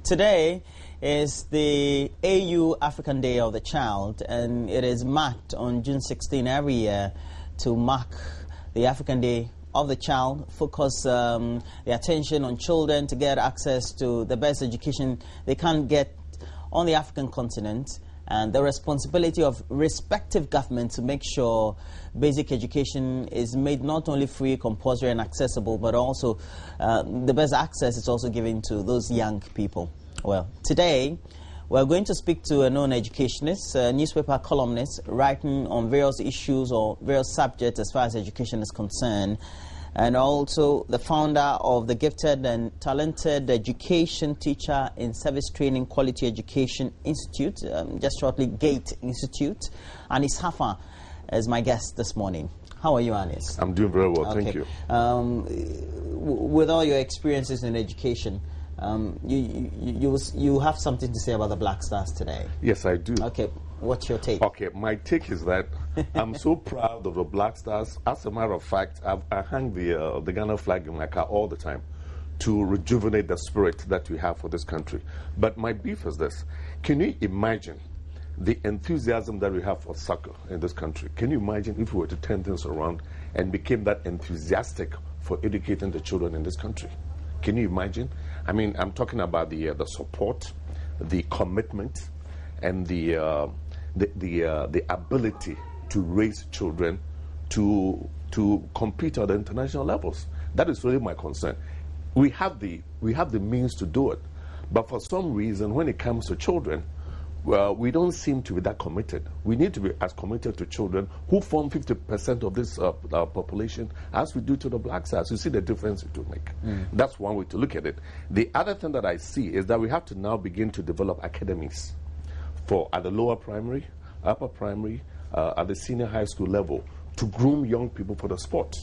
Today is the AU African Day of the Child, and it is marked on June 16 every year to mark the African Day of the Child, focus the attention on children to get access to the best education they can get on the African continent, and the responsibility of respective governments to make sure basic education is made not only free, compulsory and accessible, but also the best access is also given to those young people. Well, today we're going to speak to a known educationist, a newspaper columnist, writing on various issues or various subjects as far as education is concerned, and also the founder of the Gifted and Talented Education Teacher in Service Training Quality Education Institute, just shortly GATE Institute. Anis Hafa is my guest this morning. How are you, Anis? I'm doing very well, okay. Thank you. With all your experiences in education, you have something to say about the Black Stars today. Yes, I do. Okay, what's your take? Okay, my take is that I'm so proud of the Black Stars. As a matter of fact, I hang the Ghana flag in my car all the time to rejuvenate the spirit that we have for this country. But my beef is this. Can you imagine the enthusiasm that we have for soccer in this country? Can you imagine if we were to turn things around and became that enthusiastic for educating the children in this country? Can you imagine? I mean, I'm talking about the support, the commitment, and the ability to raise children to compete at the international levels. That is really my concern. We have the means to do it, but for some reason, when it comes to children, well, we don't seem to be that committed. We need to be as committed to children who form 50% of this population as we do to the Black Stars. You see the difference it will make. That's one way to look at it. The other thing that I see is that we have to now begin to develop academies at the lower primary, upper primary, at the senior high school level to groom young people for the sport.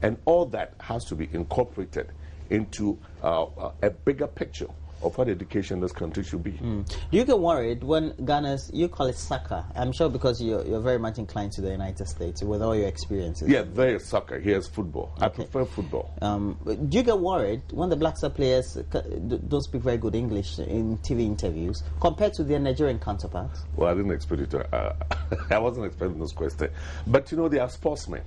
And all that has to be incorporated into a bigger picture of what education in this country should be. Do you get worried when Ghana's, you call it soccer, I'm sure because you're very much inclined to the United States with all your experiences? Yeah, very soccer. Here's football. Okay. I prefer football. Do you get worried when the Black Star players don't speak very good English in TV interviews compared to their Nigerian counterparts? Well, I didn't expect it to. I wasn't expecting this question. But you know, they are sportsmen.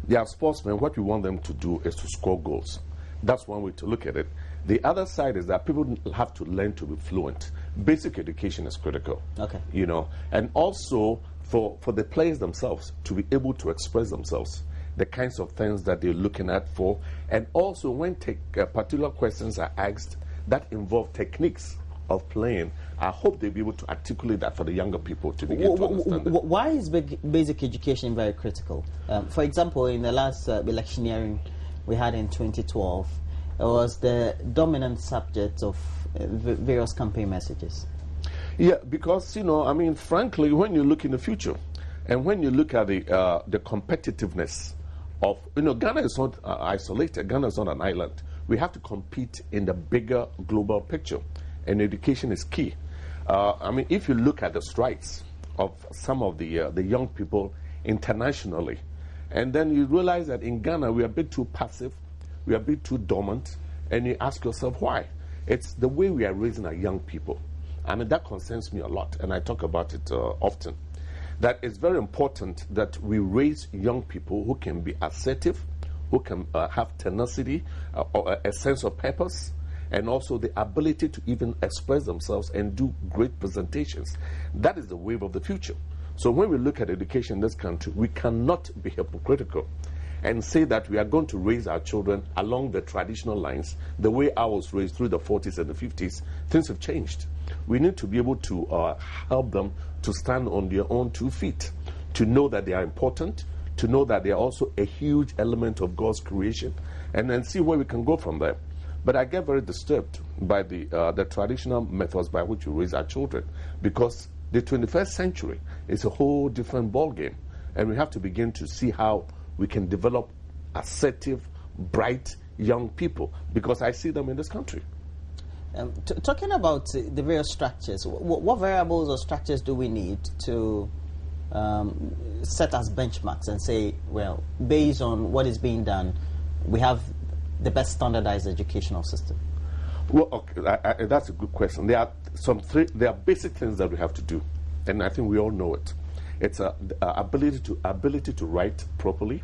They are sportsmen. What we want them to do is to score goals. That's one way to look at it. The other side is that people have to learn to be fluent. Basic education is critical. Okay. You know, and also for the players themselves to be able to express themselves, the kinds of things that they're looking at for, and also when particular questions are asked that involve techniques of playing, I hope they'll be able to articulate that for the younger people to begin to understand it. Why is basic education very critical? For example, in the last electioneering we had in 2012, it was the dominant subject of various campaign messages. Yeah, because, you know, I mean, frankly, when you look in the future and when you look at the competitiveness of, you know, Ghana is not isolated. Ghana is not an island. We have to compete in the bigger global picture, and education is key. I mean, if you look at the strides of some of the young people internationally, and then you realize that in Ghana we are a bit too passive, we are a bit too dormant, and you ask yourself why. It's the way we are raising our young people. I mean, that concerns me a lot, and I talk about it often. That it's very important that we raise young people who can be assertive, who can have tenacity, a sense of purpose, and also the ability to even express themselves and do great presentations. That is the wave of the future. So when we look at education in this country, we cannot be hypocritical and say that we are going to raise our children along the traditional lines, the way I was raised through the 40s and the 50s. Things have changed. We need to be able to help them to stand on their own 2 feet, to know that they are important, to know that they are also a huge element of God's creation, and then see where we can go from there. But I get very disturbed by the traditional methods by which we raise our children, because the 21st century is a whole different ballgame, and we have to begin to see how we can develop assertive, bright young people, because I see them in this country. Talking about the various structures, what variables or structures do we need to set as benchmarks and say, well, based on what is being done, we have the best standardized educational system? Well, okay, that's a good question. There are basic things that we have to do, and I think we all know it. It's the ability to write properly,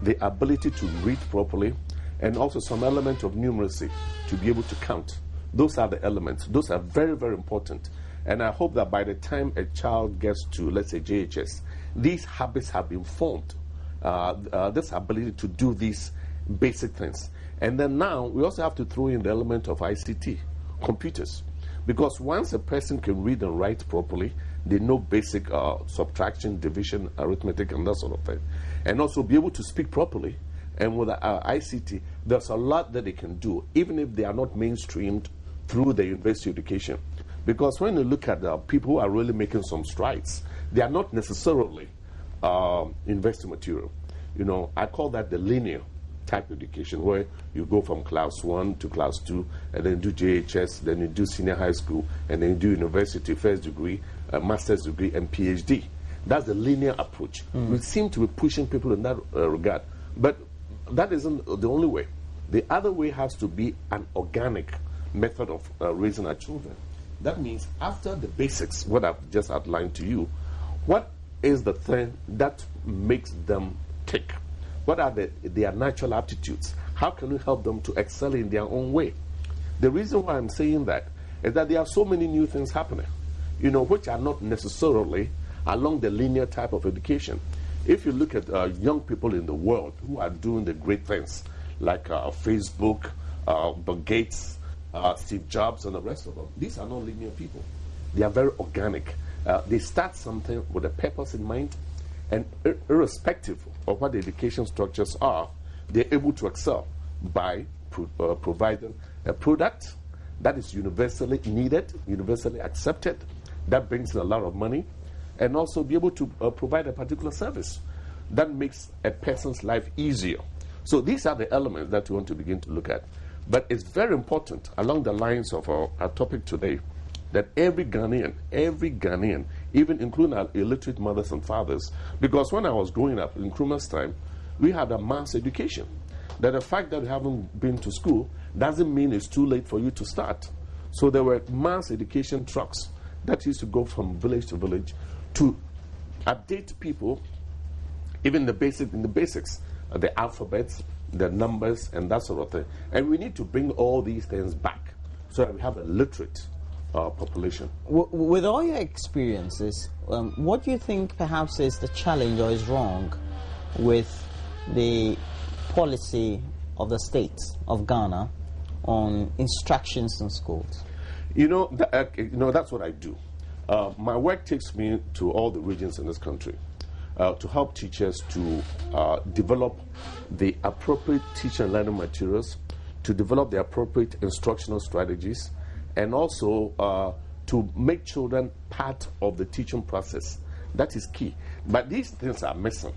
the ability to read properly, and also some element of numeracy to be able to count. Those are the elements. Those are very, very important. And I hope that by the time a child gets to, let's say, JHS, these habits have been formed. This ability to do these basic things. And then now we also have to throw in the element of ICT, computers. Because once a person can read and write properly, they know basic subtraction, division, arithmetic, and that sort of thing. And also be able to speak properly. And with ICT, there's a lot that they can do, even if they are not mainstreamed through the university education. Because when you look at people who are really making some strides, they are not necessarily university material. You know, I call that the linear type education, where you go from class 1 to class 2, and then do JHS, then you do senior high school, and then you do university first degree, master's degree, and PhD. That's the linear approach. We seem to be pushing people in that regard. But that isn't the only way. The other way has to be an organic method of raising our children. That means after the basics, what I've just outlined to you, what is the thing that makes them tick? What are their natural aptitudes? How can we help them to excel in their own way? The reason why I'm saying that is that there are so many new things happening, you know, which are not necessarily along the linear type of education. If you look at young people in the world who are doing the great things, like Facebook, Bill Gates, Steve Jobs, and the rest of them, these are not linear people. They are very organic. They start something with a purpose in mind, and irrespective of what the education structures are, they're able to excel by providing a product that is universally needed, universally accepted, that brings in a lot of money, and also be able to provide a particular service that makes a person's life easier. So these are the elements that we want to begin to look at. But it's very important, along the lines of our topic today, that every Ghanaian, even including our illiterate mothers and fathers, because when I was growing up in Nkrumah's time, we had a mass education. That the fact that you haven't been to school doesn't mean it's too late for you to start. So there were mass education trucks that used to go from village to village to update people, even in the basics, the alphabets, the numbers, and that sort of thing. And we need to bring all these things back so that we have a literate population. With all your experiences, what do you think perhaps is the challenge or is wrong with the policy of the state of Ghana on instructions in schools? You know, that's what I do. My work takes me to all the regions in this country to help teachers to develop the appropriate teacher and learning materials, to develop the appropriate instructional strategies, and also to make children part of the teaching process. That is key. But these things are missing.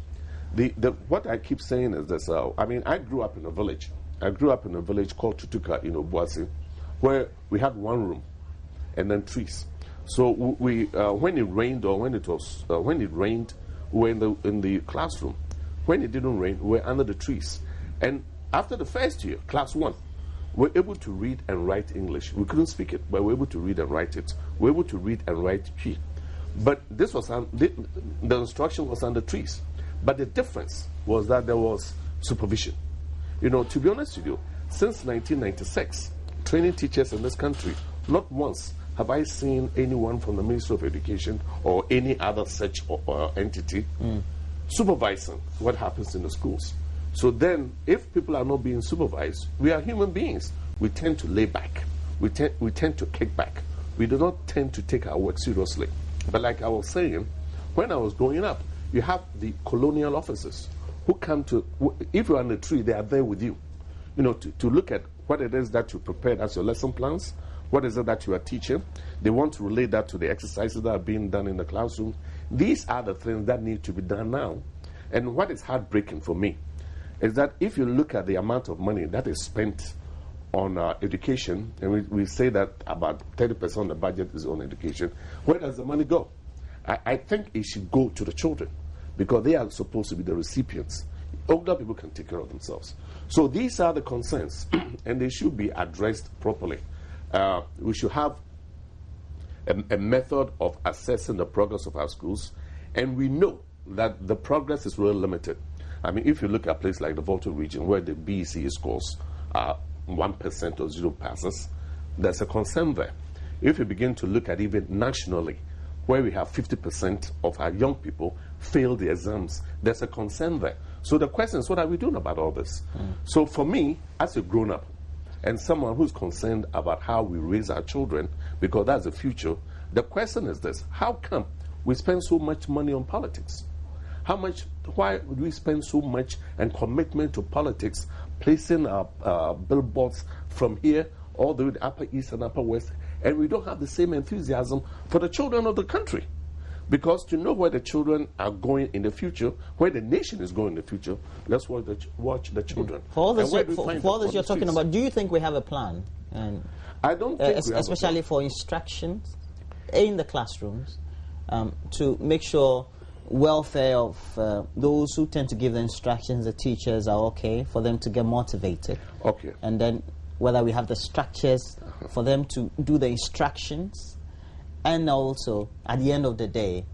What I keep saying is this. I grew up in a village. I grew up in a village called Tutuka in Obuasi, where we had one room and then trees. So we when it rained or when it rained, we were in the classroom. When it didn't rain, we were under the trees. And after the first year, class 1, we were able to read and write English. We couldn't speak it, but we were able to read and write it. We were able to read and write P. But this was the instruction was under trees. But the difference was that there was supervision. You know, to be honest with you, since 1996, training teachers in this country, not once have I seen anyone from the Ministry of Education or any other such entity supervising what happens in the schools. So then, if people are not being supervised, we are human beings. We tend to lay back. We tend to kick back. We do not tend to take our work seriously. But like I was saying, when I was growing up, you have the colonial officers who come to, if you're on the tree, they are there with you, you know, to look at what it is that you prepared as your lesson plans, what is it that you are teaching. They want to relate that to the exercises that are being done in the classroom. These are the things that need to be done now. And what is heartbreaking for me is that if you look at the amount of money that is spent on education, and we say that about 30% of the budget is on education, where does the money go? I think it should go to the children, because they are supposed to be the recipients. Older people can take care of themselves. So these are the concerns, and they should be addressed properly. We should have a method of assessing the progress of our schools, and we know that the progress is really limited. I mean, if you look at a place like the Volta region, where the BECE scores are 1% or 0 passes, there's a concern there. If you begin to look at even nationally, where we have 50% of our young people fail the exams, there's a concern there. So the question is, what are we doing about all this? So for me, as a grown-up, and someone who's concerned about how we raise our children, because that's the future, the question is this: how come we spend so much money on politics? Why would we spend so much and commitment to politics, placing our billboards from here all the way to Upper East and Upper West, and we don't have the same enthusiasm for the children of the country? Because to know where the children are going in the future, where the nation is going in the future, let's watch the children. For all this, you're talking about, do you think we have a plan? And I don't think we have especially for instructions in the classrooms, to make sure welfare of those who tend to give the instructions, the teachers, are okay, for them to get motivated. Okay. And then whether we have the structures for them to do the instructions, and also, at the end of the day,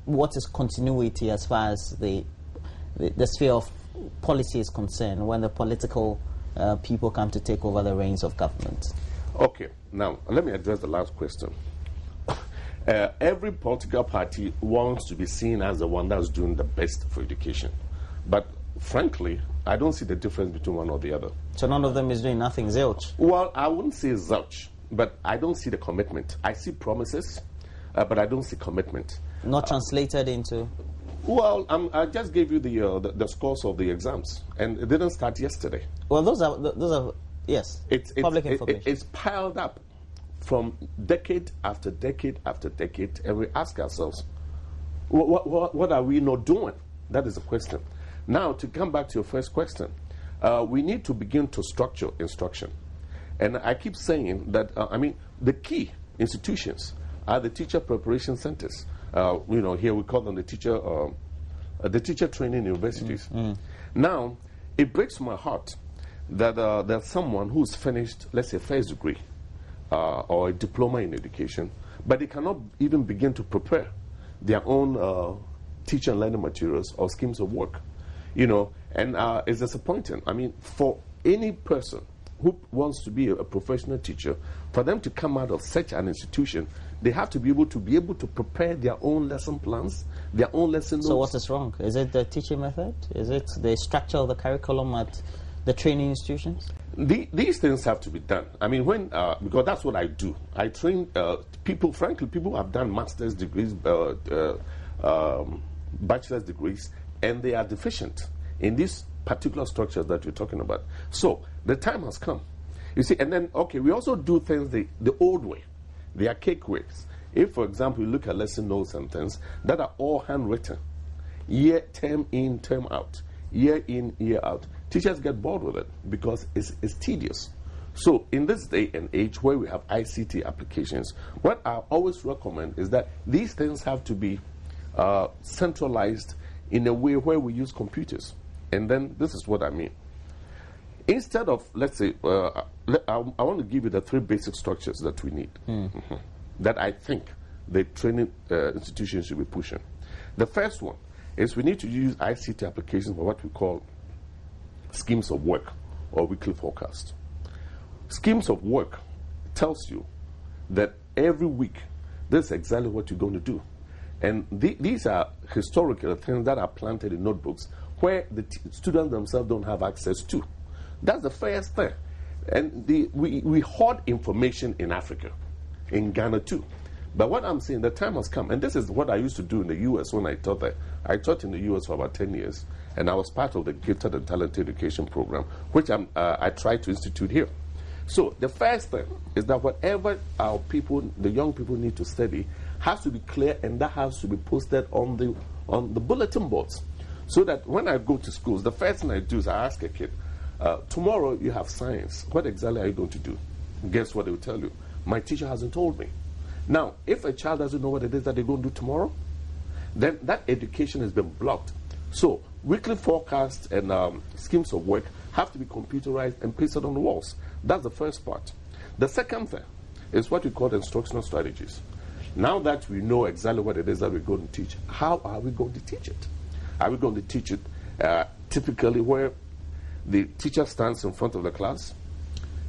what is continuity as far as the sphere of policy is concerned when the political people come to take over the reins of government? Okay, now let me address the last question. Every political party wants to be seen as the one that's doing the best for education. But frankly, I don't see the difference between one or the other. So none of them is doing nothing, zilch? Well, I wouldn't say zilch, but I don't see the commitment. I see promises, but I don't see commitment. Not translated into? Well, I just gave you the scores of the exams, and it didn't start yesterday. Well, those are yes, public information. It's piled up from decade after decade after decade, and we ask ourselves, what are we not doing? That is the question. Now, to come back to your first question, we need to begin to structure instruction. And I keep saying that, the key institutions are the teacher preparation centers. Here we call them the teacher training universities. Now, it breaks my heart that there's someone who's finished, let's say, first degree or a diploma in education, but they cannot even begin to prepare their own teacher and learning materials or schemes of work. And it's disappointing. I mean, for any person who wants to be a professional teacher, for them to come out of such an institution, they have to be able to prepare their own lesson plans, their own lesson notes. So what is wrong? Is it the teaching method? Is it the structure of the curriculum at the training institutions? These things have to be done. I mean, because that's what I do. I train people. Frankly, people who have done master's degrees, bachelor's degrees, and they are deficient in these particular structures that you're talking about. So the time has come. You see, and then, okay, we also do things the old way, the archaic ways. If, for example, you look at lesson notes and things that are all handwritten, term in, term out, year in, year out, teachers get bored with it because it's tedious. So in this day and age where we have ICT applications, what I always recommend is that these things have to be centralized in a way where we use computers. And then this is what I mean. Instead of, let's say, I want to give you the 3 basic structures that we need, that I think the training institutions should be pushing. The first one is we need to use ICT applications for what we call schemes of work or weekly forecast. Schemes of work tells you that every week this is exactly what you're going to do. And these are historical things that are planted in notebooks where the students themselves don't have access to. That's the first thing. And we hoard information in Africa, in Ghana too. But what I'm saying, the time has come, and this is what I used to do in the U.S. when I taught there. I taught in the U.S. for about 10 years, and I was part of the Gifted and Talented Education Program, which I tried to institute here. So the first thing is that whatever our people, the young people need to study, has to be clear, and that has to be posted on the bulletin boards. So that when I go to schools, the first thing I do is I ask a kid, tomorrow you have science. What exactly are you going to do? Guess what they will tell you? My teacher hasn't told me. Now, if a child doesn't know what it is that they're going to do tomorrow, then that education has been blocked. So weekly forecasts and schemes of work have to be computerized and pasted on the walls. That's the first part. The second thing is what we call instructional strategies. Now that we know exactly what it is that we're going to teach, how are we going to teach it? Are we going to teach it typically where the teacher stands in front of the class,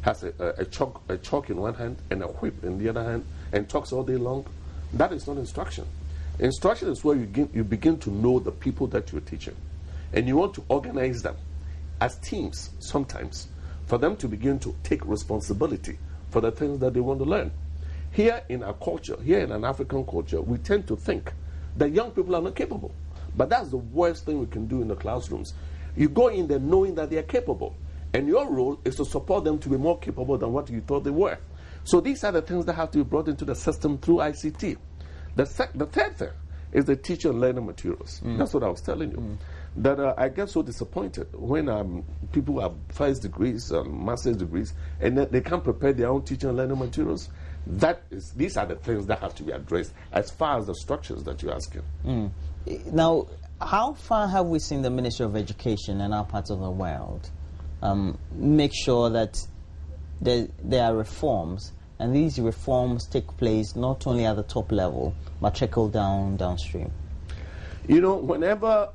has a chalk in one hand and a whip in the other hand, and talks all day long? That is not instruction. Instruction is where you begin to know the people that you're teaching, and you want to organize them as teams sometimes for them to begin to take responsibility for the things that they want to learn. Here in our culture, here in an African culture, we tend to think that young people are not capable. But that's the worst thing we can do in the classrooms. You go in there knowing that they are capable, and your role is to support them to be more capable than what you thought they were. So these are the things that have to be brought into the system through ICT. The third thing is the teacher and learning materials. That's what I was telling you. That I get so disappointed when people have first degrees, master's degrees, and they can't prepare their own teaching and learning materials. These are the things that have to be addressed as far as the structures that you're asking. Now, how far have we seen the Ministry of Education in our parts of the world make sure that there are reforms, and these reforms take place not only at the top level, but trickle downstream? You know, whenever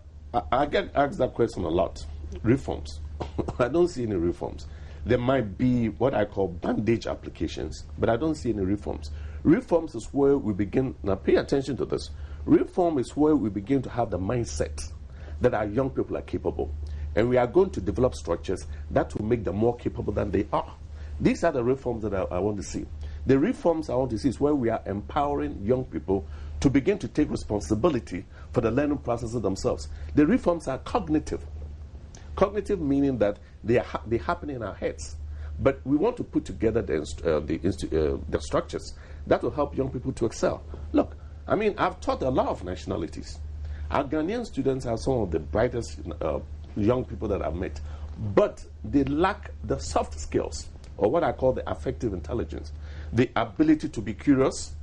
I get asked that question a lot, reforms. I don't see any reforms. There might be what I call bandage applications, but I don't see any reforms. Reforms is where we begin. Now pay attention to this. Reform is where we begin to have the mindset that our young people are capable. And we are going to develop structures that will make them more capable than they are. These are the reforms that I want to see. The reforms I want to see is where we are empowering young people to begin to take responsibility for the learning processes themselves. The reforms are cognitive. Cognitive meaning that they happen in our heads. But we want to put together the structures that will help young people to excel. Look, I mean, I've taught a lot of nationalities. Our Ghanaian students are some of the brightest young people that I've met. But they lack the soft skills, or what I call the affective intelligence. The ability to be curious,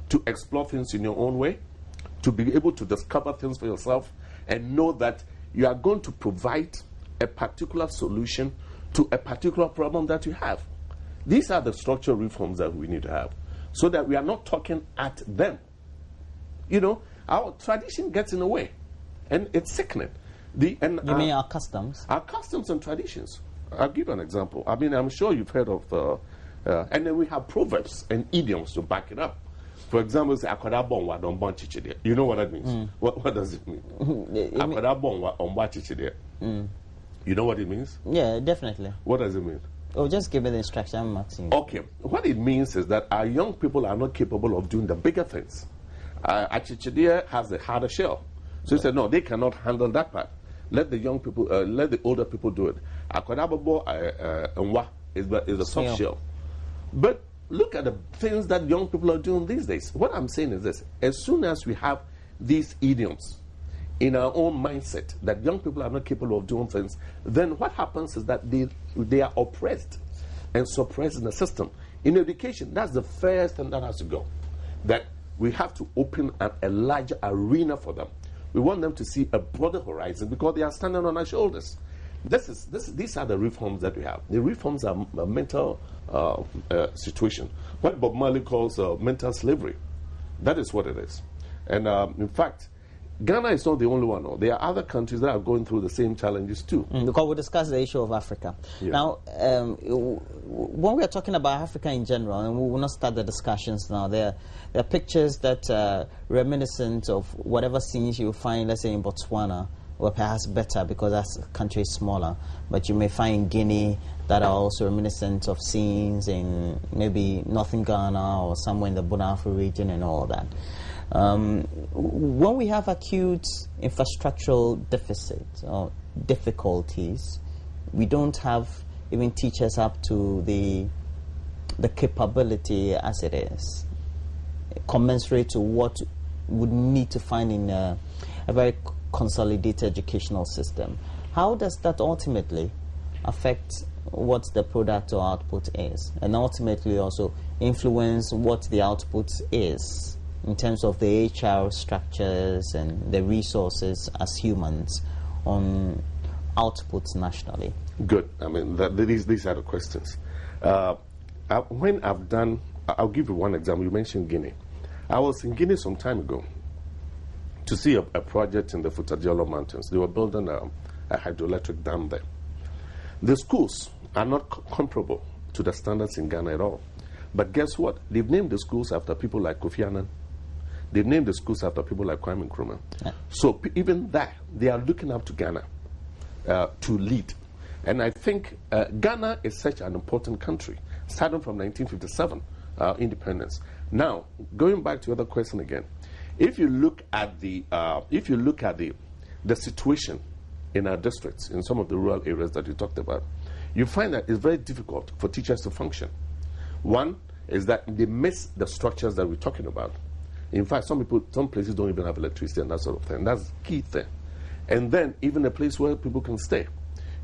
to explore things in your own way, to be able to discover things for yourself, and know that you are going to provide a particular solution to a particular problem that you have. These are the structural reforms that we need to have, so that we are not talking at them. You know, our tradition gets in the way, and it's sickening. You mean our customs? Our customs and traditions. I'll give you an example. I mean, I'm sure you've heard of, and then we have proverbs and idioms to back it up. For example, say, you know what that means? What does it mean? You know what it means? Yeah, definitely. What does it mean? Oh, just give me the instruction, I'm asking. Okay. What it means is that our young people are not capable of doing the bigger things. Achichidea has a harder shell. So he said, no, they cannot handle that part. Let the young people, let the older people do it. Akwadababo is a soft shell. But look at the things that young people are doing these days. What I'm saying is this: as soon as we have these idioms in our own mindset that young people are not capable of doing things, then what happens is that they are oppressed and suppressed in the system. In education, that's the first thing that has to go. That we have to open a larger arena for them. We want them to see a broader horizon because they are standing on our shoulders. These are the reforms that we have. The reforms are a mental situation. What Bob Marley calls mental slavery. That is what it is. And in fact, Ghana is not the only one. No. There are other countries that are going through the same challenges too. Because we discussed the issue of Africa. Yeah. Now, when we are talking about Africa in general, and we will not start the discussions now, there are pictures that are reminiscent of whatever scenes you find, let's say, in Botswana, or perhaps better because that country is smaller. But you may find in Guinea that are also reminiscent of scenes in maybe northern Ghana or somewhere in the Bonafri region and all that. When we have acute infrastructural deficits or difficulties, we don't have even teachers up to the capability as it is, commensurate to what would need to find in a very consolidated educational system. How does that ultimately affect what the product or output is, and ultimately also influence what the output is in terms of the HR structures and the resources as humans on outputs nationally? Good. I mean, these are the questions. when I've done, I'll give you one example. You mentioned Guinea. I was in Guinea some time ago to see a project in the Futadjalo Mountains. They were building a hydroelectric dam there. The schools are not comparable to the standards in Ghana at all. But guess what? They've named the schools after people like Kofi Annan. They've named the schools after people like Kwame Nkrumah. Yeah. So even that, they are looking up to Ghana to lead. And I think Ghana is such an important country, starting from 1957 independence. Now, going back to the other question again, if you look at the situation in our districts, in some of the rural areas that you talked about, you find that it's very difficult for teachers to function. One is that they miss the structures that we're talking about. In fact, some places don't even have electricity and that sort of thing. That's the key thing. And then even a place where people can stay.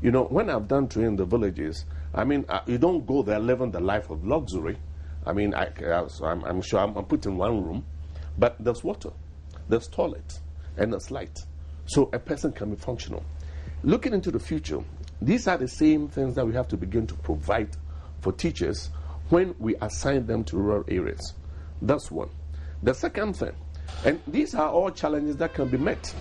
You know, when I've done training in the villages, I mean, you don't go there living the life of luxury. I mean, I'm sure I'm put in one room, but there's water, there's toilet, and there's light. So a person can be functional. Looking into the future, these are the same things that we have to begin to provide for teachers when we assign them to rural areas. That's one. The second thing, and these are all challenges that can be met.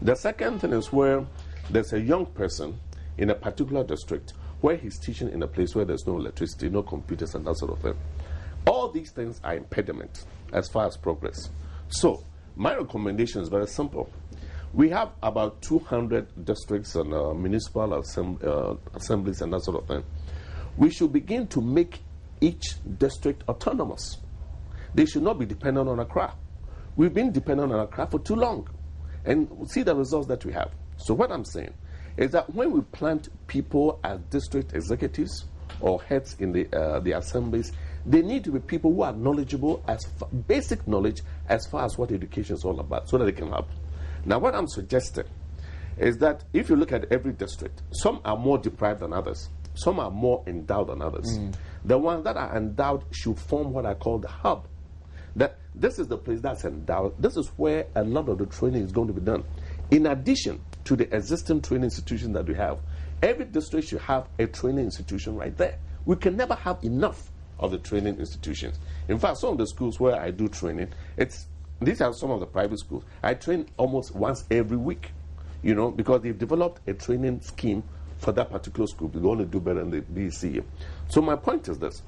The second thing is where there's a young person in a particular district where he's teaching in a place where there's no electricity, no computers, and that sort of thing. All these things are impediments as far as progress. So my recommendation is very simple. We have about 200 districts and municipal assemblies and that sort of thing. We should begin to make each district autonomous. They should not be dependent on Accra. We've been dependent on Accra for too long. And see the results that we have. So what I'm saying is that when we plant people as district executives or heads in the assemblies, they need to be people who are knowledgeable, basic knowledge as far as what education is all about, so that they can help. Now what I'm suggesting is that if you look at every district, some are more deprived than others. Some are more endowed than others. The ones that are endowed should form what I call the hub. That this is the place that's endowed. This is where a lot of the training is going to be done. In addition to the existing training institution that we have, every district should have a training institution right there. We can never have enough of the training institutions. In fact, some of the schools where I do training, these are some of the private schools. I train almost once every week, you know, because they've developed a training scheme for that particular school. They want to do better in the BCE. So my point is this.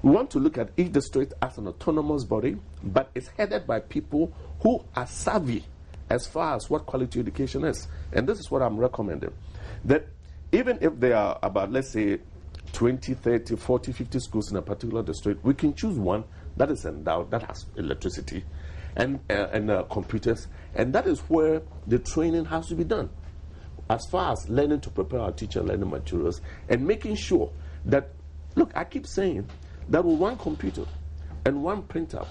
We want to look at each district as an autonomous body, but it's headed by people who are savvy as far as what quality education is. And this is what I'm recommending. That even if there are about, let's say, 20, 30, 40, 50 schools in a particular district, we can choose one that is endowed, that has electricity and computers. And that is where the training has to be done. As far as learning to prepare our teacher learning materials and making sure that, look, I keep saying that with one computer and one printer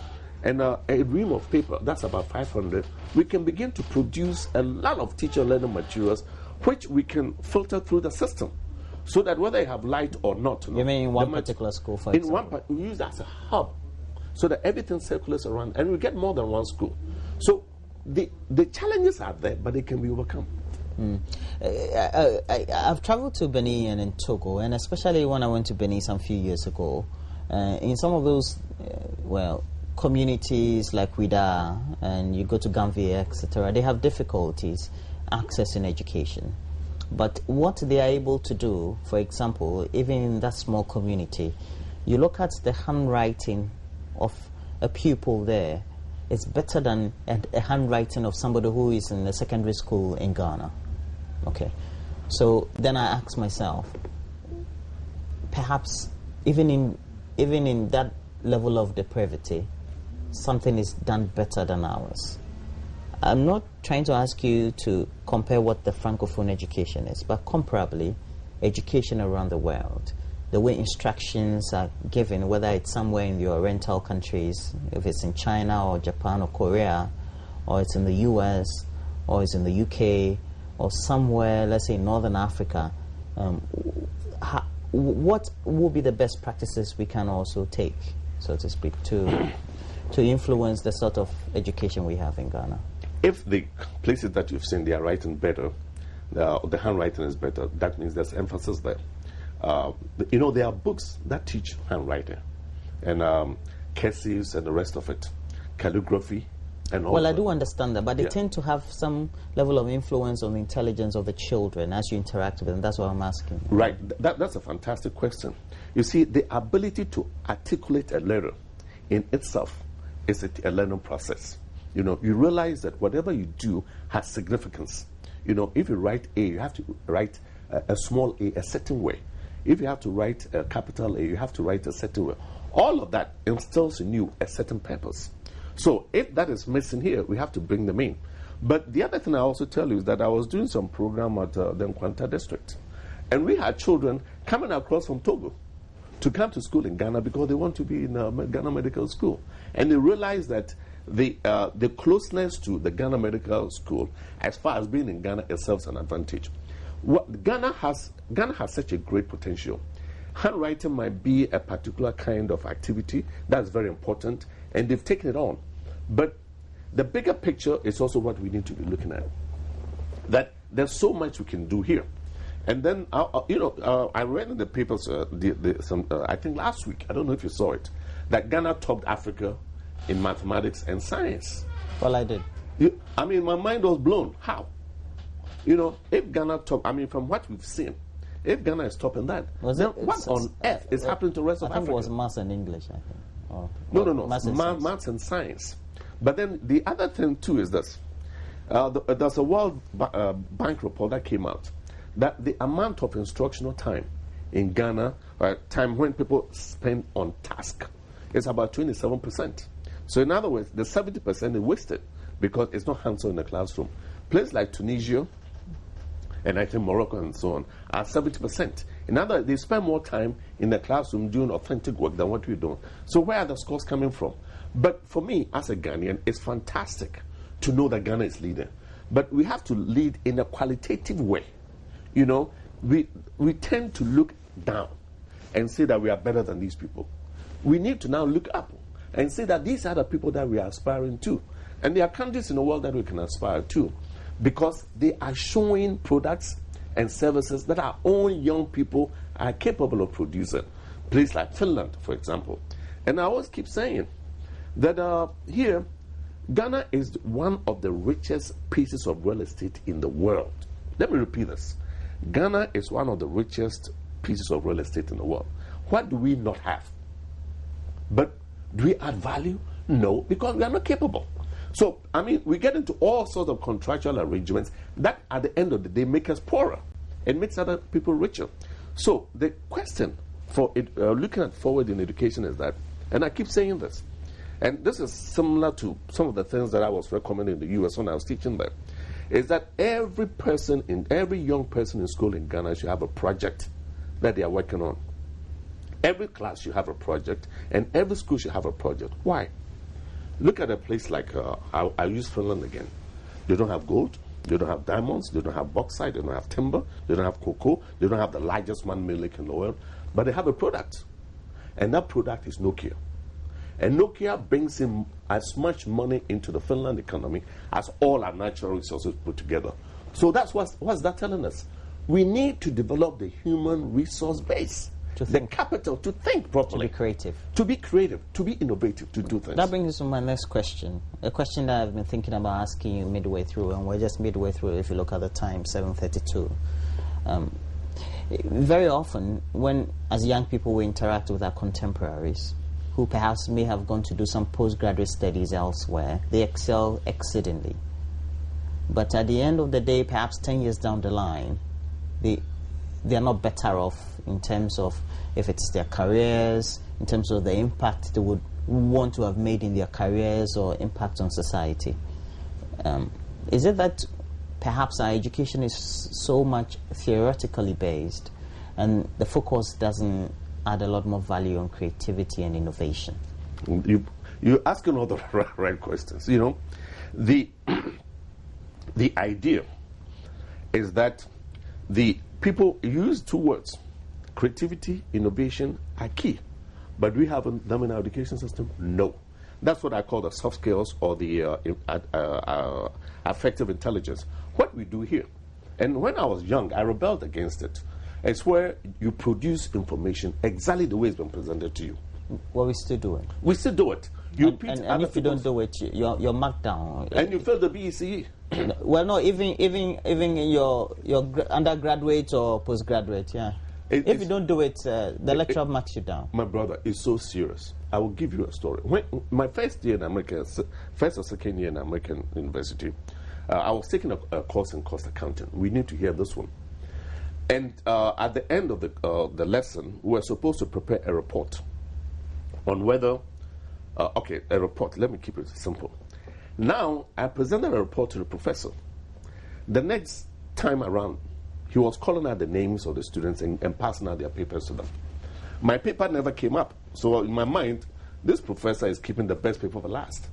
and a ream of paper, that's about 500, we can begin to produce a lot of teacher learning materials which we can filter through the system so that whether you have light or not. You mean in one particular school, for example? We use that as a hub so that everything circulates around and we get more than one school. So the challenges are there, but they can be overcome. I've traveled to Benin and in Togo, and especially when I went to Benin some few years ago, in some of those, communities like Ouida, and you go to Gambier, etc., they have difficulties accessing education. But what they are able to do, for example, even in that small community, you look at the handwriting of a pupil there, it's better than a handwriting of somebody who is in a secondary school in Ghana. Okay, so then I ask myself, perhaps even in that level of depravity, something is done better than ours. I'm not trying to ask you to compare what the Francophone education is, but comparably, education around the world, the way instructions are given, whether it's somewhere in the Oriental countries, if it's in China or Japan or Korea, or it's in the US, or it's in the UK, or somewhere, let's say, in Northern Africa, what will be the best practices we can also take, so to speak, to influence the sort of education we have in Ghana? If the places that you've seen, they are writing better, the handwriting is better, that means there's emphasis there. there are books that teach handwriting and cursives and the rest of it, calligraphy, and all. Well, I do understand that, but they tend to have some level of influence on the intelligence of the children as you interact with them. That's what I'm asking. Right. That's a fantastic question. You see, the ability to articulate a letter in itself is a learning process. You realize that whatever you do has significance. If you write A, you have to write a small a certain way. If you have to write a capital A, you have to write a certain way. All of that instills in you a certain purpose. So if that is missing here, we have to bring them in. But the other thing I also tell you is that I was doing some program at the Nkwanta district, and we had children coming across from Togo to come to school in Ghana because they want to be in Ghana Medical School. And they realized that the closeness to the Ghana Medical School, as far as being in Ghana, itself is an advantage. Ghana has such a great potential. Handwriting might be a particular kind of activity that's very important, and they've taken it on. But the bigger picture is also what we need to be looking at. That there's so much we can do here. And then, I read in the papers, I think last week, I don't know if you saw it, that Ghana topped Africa in mathematics and science. Well, I did. My mind was blown. How? If Ghana top, from what we've seen, if Ghana is topping that, then what on earth is happening to the rest of Africa? I think it was maths and English, I think. No. Maths and science. But then the other thing, too, is this. There's a World Bank report that came out that the amount of instructional time in Ghana, time when people spend on task, is about 27%. So in other words, the 70% is wasted because it's not hands-on in the classroom. Places like Tunisia, and I think Morocco and so on, are 70%. In other words, they spend more time in the classroom doing authentic work than what we're doing. So where are the scores coming from? But for me, as a Ghanaian, it's fantastic to know that Ghana is leading. But we have to lead in a qualitative way. We tend to look down and say that we are better than these people. We need to now look up and say that these are the people that we are aspiring to. And there are countries in the world that we can aspire to because they are showing products and services that our own young people are capable of producing. Places like Finland, for example. And I always keep saying that here, Ghana is one of the richest pieces of real estate in the world. Let me repeat this. Ghana is one of the richest pieces of real estate in the world. What do we not have? But do we add value? No, because we are not capable. So, we get into all sorts of contractual arrangements that at the end of the day make us poorer and makes other people richer. So, the question for looking at forward in education is that, and I keep saying this, and this is similar to some of the things that I was recommending in the U.S. when I was teaching there, is that every young person in school in Ghana should have a project that they are working on. Every class should have a project, and every school should have a project. Why? Look at a place like, I use Finland again. They don't have gold, they don't have diamonds, they don't have bauxite, they don't have timber, they don't have cocoa, they don't have the largest man-made lake in the world, but they have a product. And that product is Nokia. And Nokia brings in as much money into the Finland economy as all our natural resources put together. So that's what's that telling us? We need to develop the human resource base. The capital to think properly. To be creative. To be creative, to be innovative, to do things. That brings us to my next question. A question that I've been thinking about asking you midway through, and we're just midway through if you look at the time, 7:32. Very often, as young people, we interact with our contemporaries, who perhaps may have gone to do some postgraduate studies elsewhere, they excel exceedingly. But at the end of the day, perhaps 10 years down the line, they are not better off in terms of if it's their careers, in terms of the impact they would want to have made in their careers or impact on society. Is it that perhaps our education is so much theoretically based and the focus doesn't add a lot more value on creativity and innovation? You're asking all the right questions. The idea is that the people use two words. Creativity, innovation are key. But do we have them in our education system? No. That's what I call the soft skills or the affective intelligence. What we do here. And when I was young, I rebelled against it. It's where you produce information exactly the way it's been presented to you. Well, we still do it. We still do it. You repeat and if you don't do it, you're marked down. And you fail the BECE. Well, no, even in your undergraduate or postgraduate, yeah. If you don't do it, the lecturer marks you down. My brother, it's so serious. I will give you a story. When my first year in America, first or second year in American university, I was taking a course in cost accounting. We need to hear this one. And at the end of the lesson, we were supposed to prepare a report on whether, a report. Let me keep it simple. Now, I presented a report to the professor. The next time around, he was calling out the names of the students and passing out their papers to them. My paper never came up. So in my mind, this professor is keeping the best paper for last.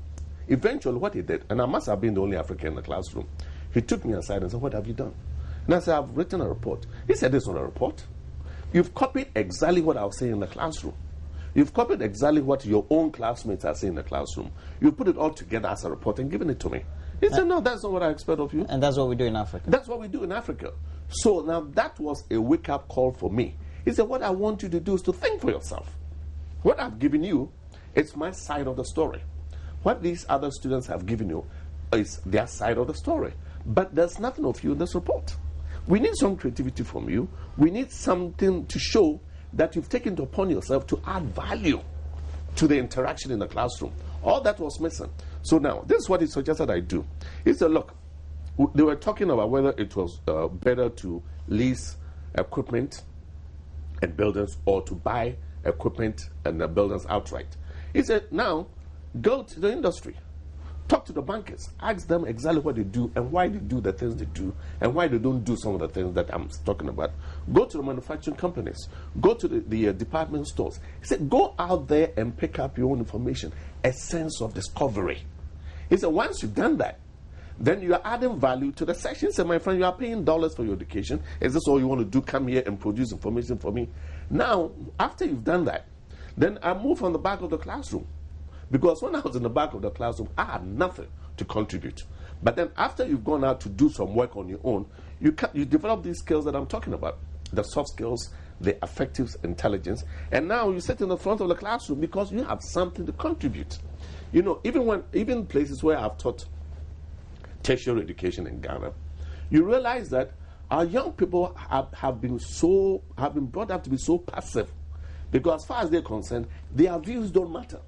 Eventually, what he did, and I must have been the only African in the classroom, he took me aside and said, "What have you done?" And I said, "I've written a report." He said, "This is not a report. You've copied exactly what I was saying in the classroom. You've copied exactly what your own classmates are saying in the classroom. You put it all together as a report and given it to me." He said, "No, that's not what I expect of you." And that's what we do in Africa. That's what we do in Africa. So now that was a wake-up call for me. He said, "What I want you to do is to think for yourself. What I've given you, it's my side of the story. What these other students have given you is their side of the story. But there's nothing of you in this report. We need some creativity from you. We need something to show that you've taken it upon yourself to add value to the interaction in the classroom." All that was missing. So now, this is what he suggested I do. He said, "Look, they were talking about whether it was better to lease equipment and buildings or to buy equipment and the buildings outright." He said, "Now, go to the industry. Talk to the bankers. Ask them exactly what they do and why they do the things they do and why they don't do some of the things that I'm talking about. Go to the manufacturing companies. Go to the department stores." He said, "Go out there and pick up your own information, a sense of discovery." He said, "Once you've done that, then you are adding value to the section." He said, "My friend, you are paying dollars for your education. Is this all you want to do? Come here and produce information for me." Now, after you've done that, then I move from the back of the classroom. Because when I was in the back of the classroom, I had nothing to contribute. But then after you've gone out to do some work on your own, you develop these skills that I'm talking about. The soft skills, the affective intelligence. And now you sit in the front of the classroom because you have something to contribute. You know, even places where I've taught tertiary education in Ghana, you realize that our young people have been brought up to be so passive. Because as far as they're concerned, their views don't matter.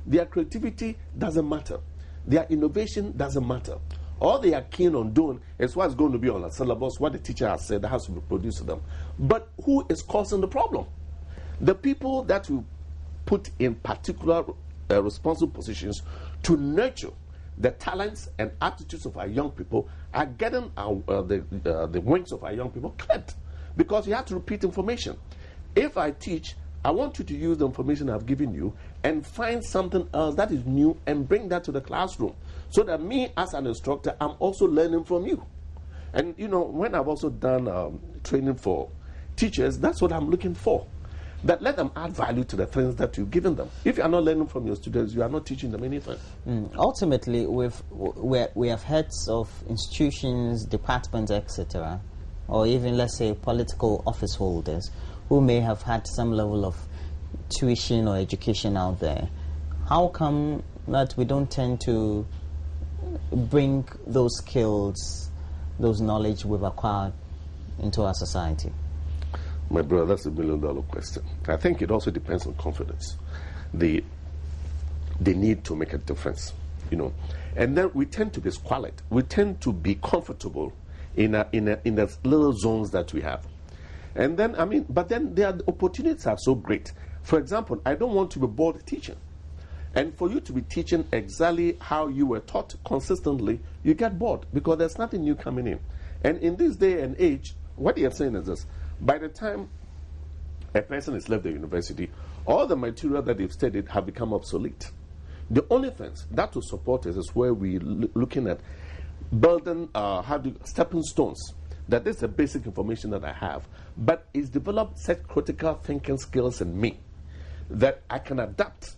Their creativity doesn't matter. Their innovation doesn't matter. All they are keen on doing is what's going to be on the syllabus, what the teacher has said that has to be produced to them. But who is causing the problem? The people that we put in particular responsible positions to nurture the talents and attitudes of our young people are getting the wings of our young people clipped. Because you have to repeat information. If I teach, I want you to use the information I've given you and find something else that is new and bring that to the classroom so that me as an instructor, I'm also learning from you. And you know, when I've also done training for teachers, that's what I'm looking for. That let them add value to the things that you've given them. If you are not learning from your students, you are not teaching them anything. Ultimately, we have heads of institutions, departments, etc., or even, let's say, political office holders who may have had some level of tuition or education out there. How come that we don't tend to bring those skills, those knowledge we've acquired into our society? My brother, that's $1 million question. I think it also depends on confidence. The need to make a difference, you know. And then we tend to be squalid. We tend to be comfortable in the little zones that we have. And then, but then the opportunities are so great. For example, I don't want to be bored teaching. And for you to be teaching exactly how you were taught consistently, you get bored because there's nothing new coming in. And in this day and age, what you're saying is this: by the time a person has left the university, all the material that they've studied have become obsolete. The only things that will support us is where we're looking at building stepping stones. That is the basic information that I have, but it's developed such critical thinking skills in me that I can adapt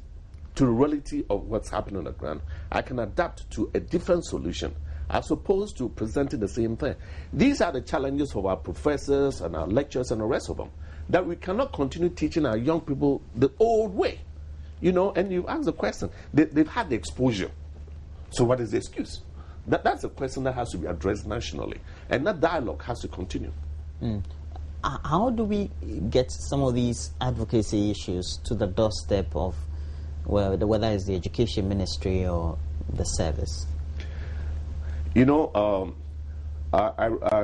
to the reality of what's happening on the ground. I can adapt to a different solution. as opposed to presenting the same thing. These are the challenges of our professors and our lecturers and the rest of them, that we cannot continue teaching our young people the old way. And you ask the question, they've had the exposure. So what is the excuse? That's a question that has to be addressed nationally. And that dialogue has to continue. How do we get some of these advocacy issues to the doorstep of, whether it's the education ministry or the service? I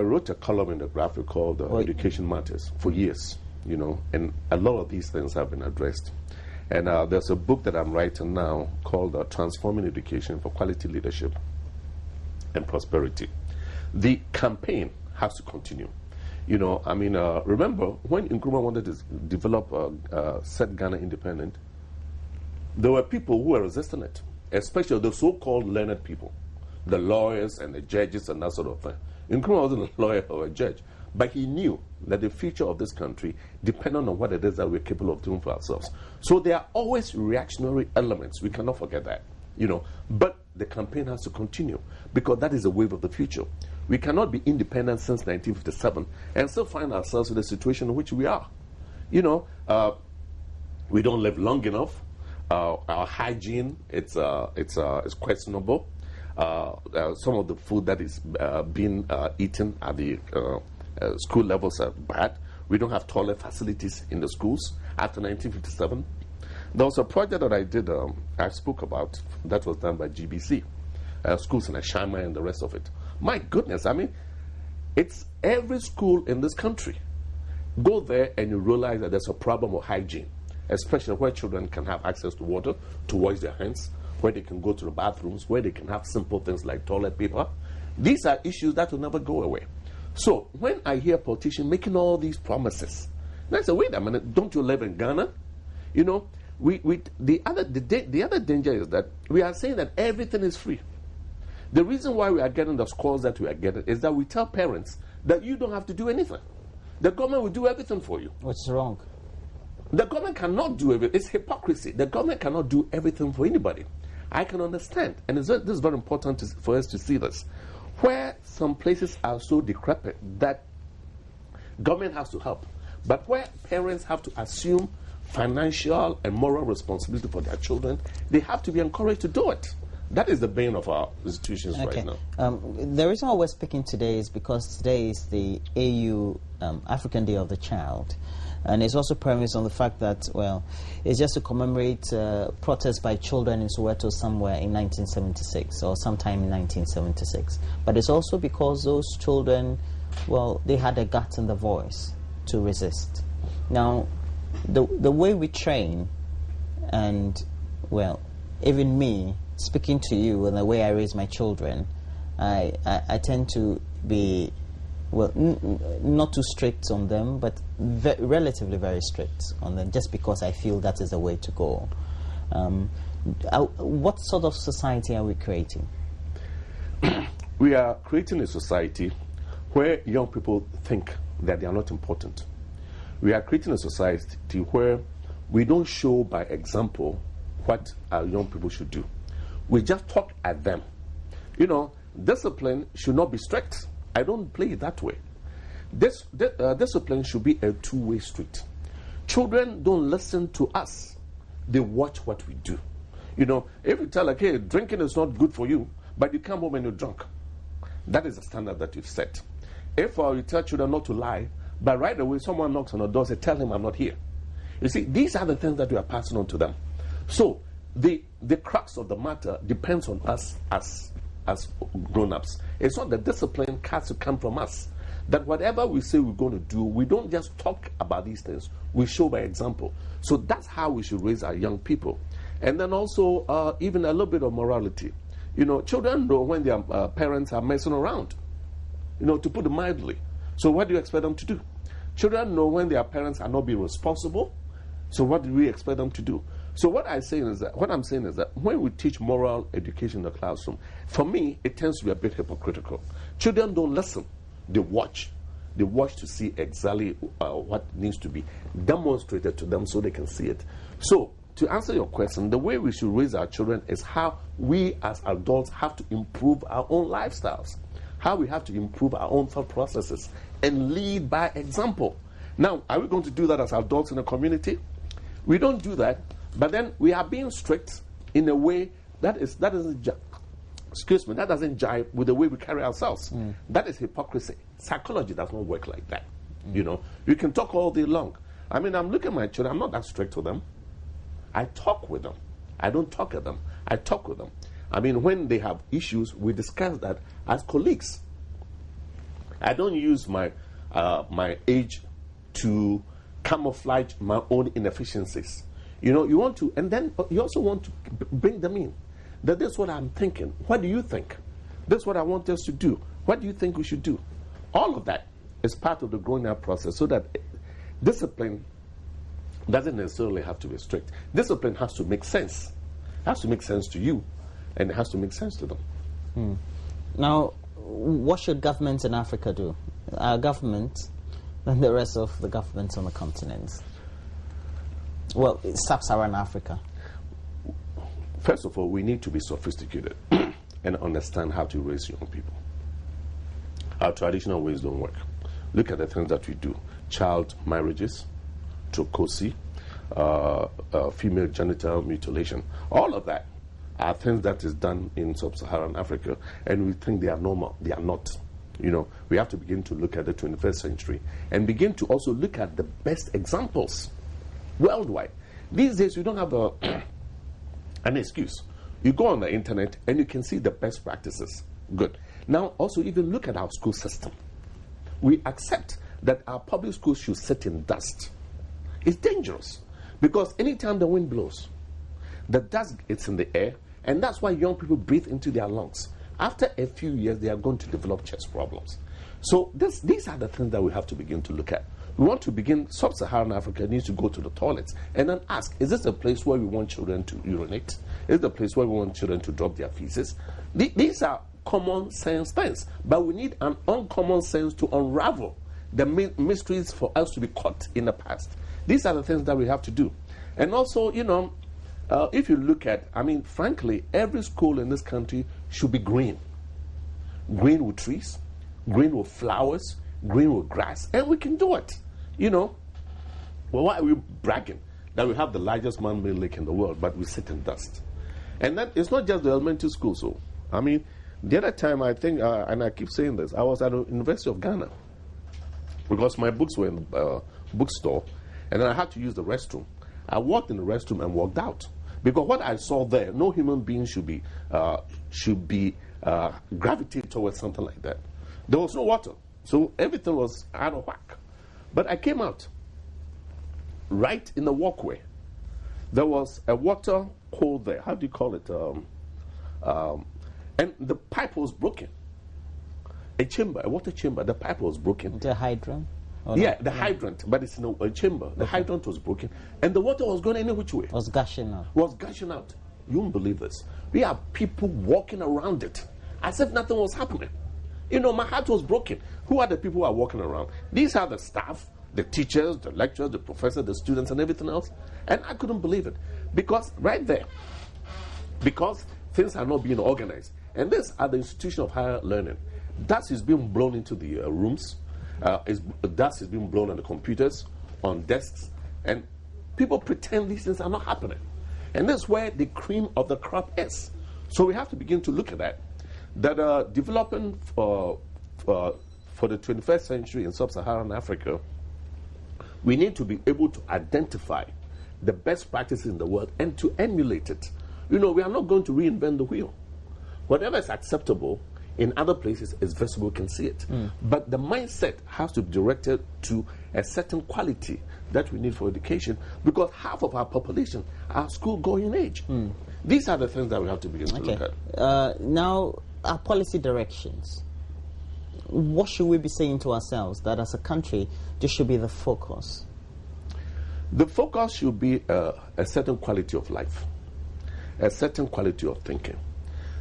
wrote a column in the Graphic called Education Matters for years, and a lot of these things have been addressed. And there's a book that I'm writing now called Transforming Education for Quality Leadership and Prosperity. The campaign has to continue. Remember when Nkrumah wanted to develop set Ghana independent, there were people who were resisting it, especially the so-called learned people, the lawyers and the judges and that sort of thing. Nkrumah wasn't a lawyer or a judge, but he knew that the future of this country depended on what it is that we're capable of doing for ourselves. So there are always reactionary elements. We cannot forget that, But the campaign has to continue because that is the wave of the future. We cannot be independent since 1957 and still find ourselves in the situation in which we are. We don't live long enough. Our hygiene, it's questionable. Some of the food that is being eaten at the school levels are bad. We don't have toilet facilities in the schools after 1957. There was a project that I did, I spoke about, that was done by GBC, schools in Ashama and the rest of it. My goodness, it's every school in this country. Go there and you realize that there's a problem of hygiene, especially where children can have access to water to wash their hands, where they can go to the bathrooms, where they can have simple things like toilet paper. These are issues that will never go away. So when I hear politicians making all these promises, I say, wait a minute, don't you live in Ghana? The other danger is that we are saying that everything is free. The reason why we are getting the scores that we are getting is that we tell parents that you don't have to do anything. The government will do everything for you. What's wrong? The government cannot do everything. It's hypocrisy. The government cannot do everything for anybody. I can understand, and this is very important for us to see this. Where some places are so decrepit that government has to help, but where parents have to assume financial and moral responsibility for their children, they have to be encouraged to do it. That is the bane of our institutions right now. The reason why we're speaking today is because today is the AU African Day of the Child. And it's also premised on the fact that, it's just to commemorate protests by children in Soweto somewhere in 1976 or sometime in 1976. But it's also because those children, they had the guts and the voice to resist. Now, the way we train and, even me, speaking to you and the way I raise my children, I tend to be, not too strict on them, but relatively very strict on them, just because I feel that is the way to go. What sort of society are we creating? We are creating a society where young people think that they are not important. We are creating a society where we don't show by example what our young people should do. We just talk at them. Discipline should not be strict. I don't play it that way. Discipline should be a two-way street. Children don't listen to us. They watch what we do. If you tell hey, drinking is not good for you, but you come home and you're drunk, that is the standard that you've set. If you tell children not to lie, but right away someone knocks on the door and tell him I'm not here. You see, these are the things that we are passing on to them. So the crux of the matter depends on us as grown-ups. It's not the discipline has to come from us. That whatever we say we're going to do, we don't just talk about these things. We show by example. So that's how we should raise our young people. And then also even a little bit of morality. Children know when their parents are messing around, to put it mildly. So what do you expect them to do? Children know when their parents are not being responsible. So what do we expect them to do? So what I'm saying is that when we teach moral education in the classroom, for me, it tends to be a bit hypocritical. Children don't listen. They watch. They watch to see exactly what needs to be demonstrated to them so they can see it. So to answer your question, the way we should raise our children is how we as adults have to improve our own lifestyles, how we have to improve our own thought processes, and lead by example. Now, are we going to do that as adults in a community? We don't do that, but then we are being strict in a way that doesn't jive with the way we carry ourselves. That is hypocrisy. Psychology does not work like that. You know, you can talk all day long. I mean, I'm looking at my children. I'm not that strict with them. I talk with them. I don't talk at them. I talk with them. I mean, when they have issues, we discuss that as colleagues. I don't use my age to camouflage my own inefficiencies. You know, you want to, and then you also want to bring them in. That this is what I'm thinking. What do you think? This is what I want us to do. What do you think we should do? All of that is part of the growing up process, so that discipline doesn't necessarily have to be strict. Discipline has to make sense. It has to make sense to you, and it has to make sense to them. Now, what should governments in Africa do? Our government and the rest of the governments on the continent. Well, sub-Saharan Africa. First of all, we need to be sophisticated and understand how to raise young people. Our traditional ways don't work. Look at the things that we do. Child marriages, trokosi, female genital mutilation. All of that are things that is done in sub-Saharan Africa, and we think they are normal. They are not. You know, we have to begin to look at the 21st century and begin to also look at the best examples worldwide. These days, we don't have an excuse. You go on the internet and you can see the best practices. Good. Now, also even look at our school system. We accept that our public schools should sit in dust. It's dangerous because anytime the wind blows, the dust is in the air, and that's why young people breathe into their lungs. After a few years, they are going to develop chest problems. So these are the things that we have to begin to look at. We want to begin, sub-Saharan Africa needs to go to the toilets and then ask, is this a place where we want children to urinate? Is it a place where we want children to drop their feces? These are common sense things, but we need an uncommon sense to unravel the mysteries for us to be caught in the past. These are the things that we have to do. And also, you know, if you look at, I mean, frankly, every school in this country should be green. Green with trees, green with flowers, green with grass, and we can do it. You know, well, why are we bragging that we have the largest man-made lake in the world, but we sit in dust? And that it's not just the elementary school. So, I mean, the other time I think, and I keep saying this, I was at the University of Ghana because my books were in the bookstore, and then I had to use the restroom. I walked in the restroom and walked out because what I saw there, no human being should be gravitate towards something like that. There was no water, so everything was out of whack. But I came out. Right in the walkway, there was a water hole there. How do you call it? And the pipe was broken. A water chamber. The pipe was broken. The hydrant? The hydrant, but it's in a chamber. The hydrant was broken, and the water was going any which way. Was gushing out. You won't believe this. We have people walking around it as if nothing was happening. You know, my heart was broken. Who are the people who are walking around? These are the staff, the teachers, the lecturers, the professors, the students, and everything else. And I couldn't believe it. Because right there, because things are not being organized. And this are the institution of higher learning. Dust is being blown into the rooms. Dust is being blown on the computers, on desks. And people pretend these things are not happening. And that's where the cream of the crop is. So we have to begin to look at that. That developing for the 21st century in sub-Saharan Africa, we need to be able to identify the best practices in the world and to emulate it. You know, we are not going to reinvent the wheel. Whatever is acceptable in other places is visible, can see it. But the mindset has to be directed to a certain quality that we need for education, because half of our population are school-going age. These are the things that we have to begin to look at. Now, our policy directions. What should we be saying to ourselves that as a country, this should be the focus? The focus should be a certain quality of life, a certain quality of thinking.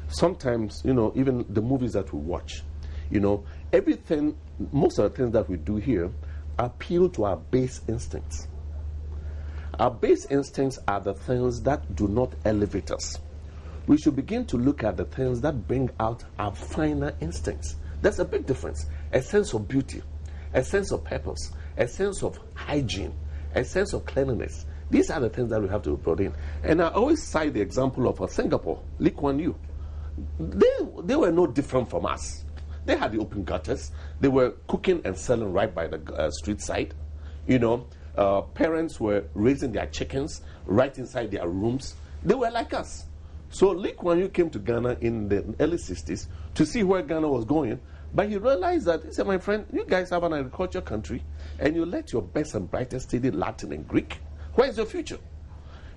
Sometimes, you know, even the movies that we watch, you know, everything, most of the things that we do here appeal to our base instincts. Our base instincts are the things that do not elevate us. We should begin to look at the things that bring out our finer instincts. There's a big difference. A sense of beauty, a sense of purpose, a sense of hygiene, a sense of cleanliness. These are the things that we have to put in. And I always cite the example of Singapore, Lee Kuan Yew. They were no different from us. They had the open gutters. They were cooking and selling right by the street side. You know, parents were raising their chickens right inside their rooms. They were like us. So Lee Kuan Yew came to Ghana in the early 60s to see where Ghana was going. But he realized that, he said, my friend, you guys have an agriculture country, and you let your best and brightest study Latin and Greek. Where's your future?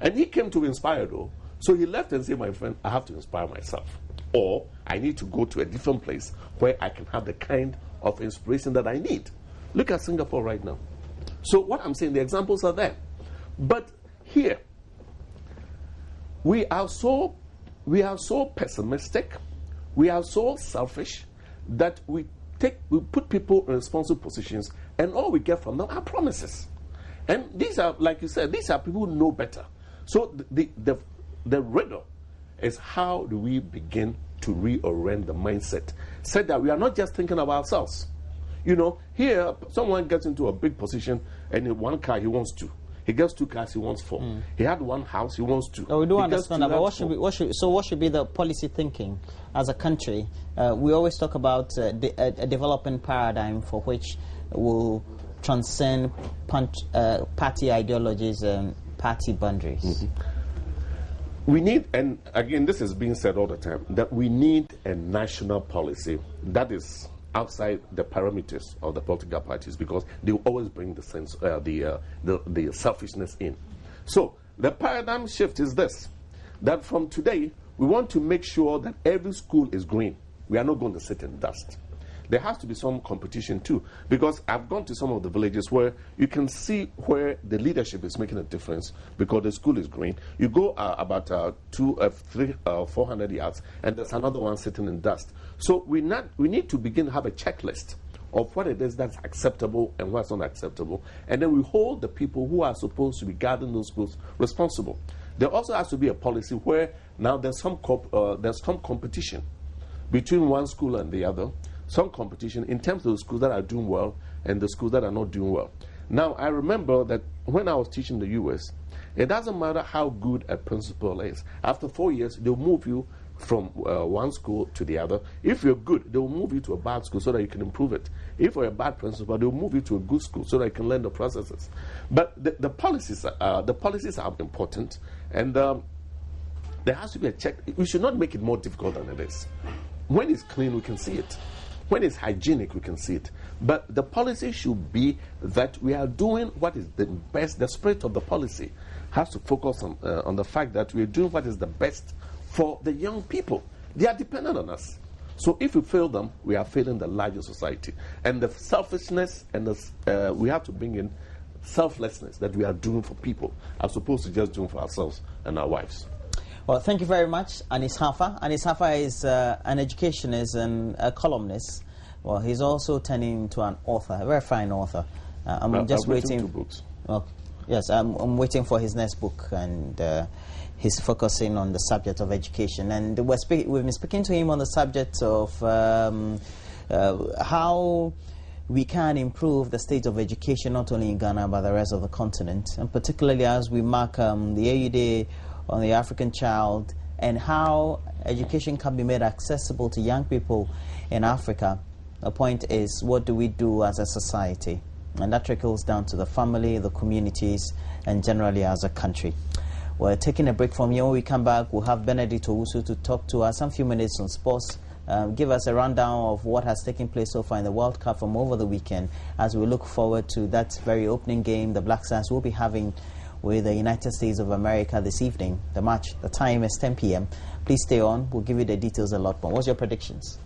And he came to inspire, though. So he left and said, my friend, I have to inspire myself. Or I need to go to a different place where I can have the kind of inspiration that I need. Look at Singapore right now. So what I'm saying, the examples are there. But here, we are so pessimistic, we are so selfish that we put people in responsible positions, and all we get from them are promises. And these are, like you said, these are people who know better. So the riddle is, how do we begin to reorient the mindset? Said that we are not just thinking about ourselves. You know, here someone gets into a big position, and in one car he wants two. He gets two cars, he wants four. He had one house, he wants two. We do understand that, but what should be the policy thinking as a country? We always talk about a developing paradigm for which will transcend party ideologies and party boundaries. We need, and again, this is being said all the time, that we need a national policy that is outside the parameters of the political parties, because they will always bring the sense, the selfishness in. So the paradigm shift is this: that from today we want to make sure that every school is green. We are not going to sit in dust. There has to be some competition too, because I've gone to some of the villages where you can see where the leadership is making a difference because the school is green. You go about 400 yards, and there's another one sitting in dust. So we need to begin to have a checklist of what it is that's acceptable and what's not acceptable, and then we hold the people who are supposed to be guarding those schools responsible. There also has to be a policy where now there's some competition between one school and the other. Some competition in terms of the schools that are doing well and the schools that are not doing well. Now, I remember that when I was teaching the U.S., it doesn't matter how good a principal is. After 4 years, they'll move you from one school to the other. If you're good, they'll move you to a bad school so that you can improve it. If you're a bad principal, they'll move you to a good school so that you can learn the processes. But the policies are important, and there has to be a check. We should not make it more difficult than it is. When it's clean, we can see it. When it's hygienic, we can see it. But the policy should be that we are doing what is the best. The spirit of the policy has to focus on the fact that we are doing what is the best for the young people. They are dependent on us. So if we fail them, we are failing the larger society. And the selfishness, and we have to bring in selflessness that we are doing for people, as opposed to just doing for ourselves and our wives. Well, thank you very much, Anis Hafa. Anis Hafa is an educationist and a columnist. Well, he's also turning into an author, a very fine author. I'm just waiting. 2 books. Well, yes, I'm waiting for his next book, and he's focusing on the subject of education. And we've been speaking to him on the subject of how we can improve the state of education, not only in Ghana, but the rest of the continent, and particularly as we mark the AU Day on the African child, and how education can be made accessible to young people in Africa. The point is, what do we do as a society? And that trickles down to the family, the communities, and generally as a country. We're taking a break from here. When we come back, we'll have Benedict Owusu to talk to us some few minutes on sports. Give us a rundown of what has taken place so far in the World Cup from over the weekend, as we look forward to that very opening game the Black Stars will be having with the United States of America this evening. The match, the time is 10 p.m. Please stay on. We'll give you the details a lot more. What's your predictions?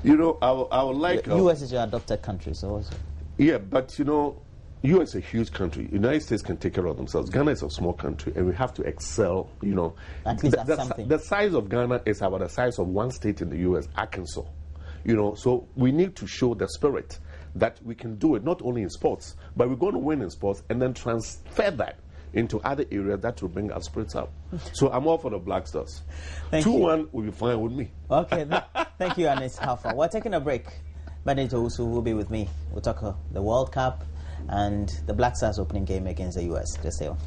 You know, I would like... The U.S. is your adopted country, so what's it? Yeah, but you know, U.S. is a huge country. United States can take care of themselves. Ghana is a small country, and we have to excel, you know. At least that's something. The size of Ghana is about the size of one state in the U.S., Arkansas. You know, so we need to show the spirit that we can do it not only in sports, but we're going to win in sports and then transfer that into other areas that will bring our spirits up. So I'm all for the Black Stars. 2-1 will be fine with me. Okay, thank you, Anis Hafa. We're taking a break. Benito Usu will be with me. We'll talk the World Cup and the Black Stars opening game against the US. Just stay on.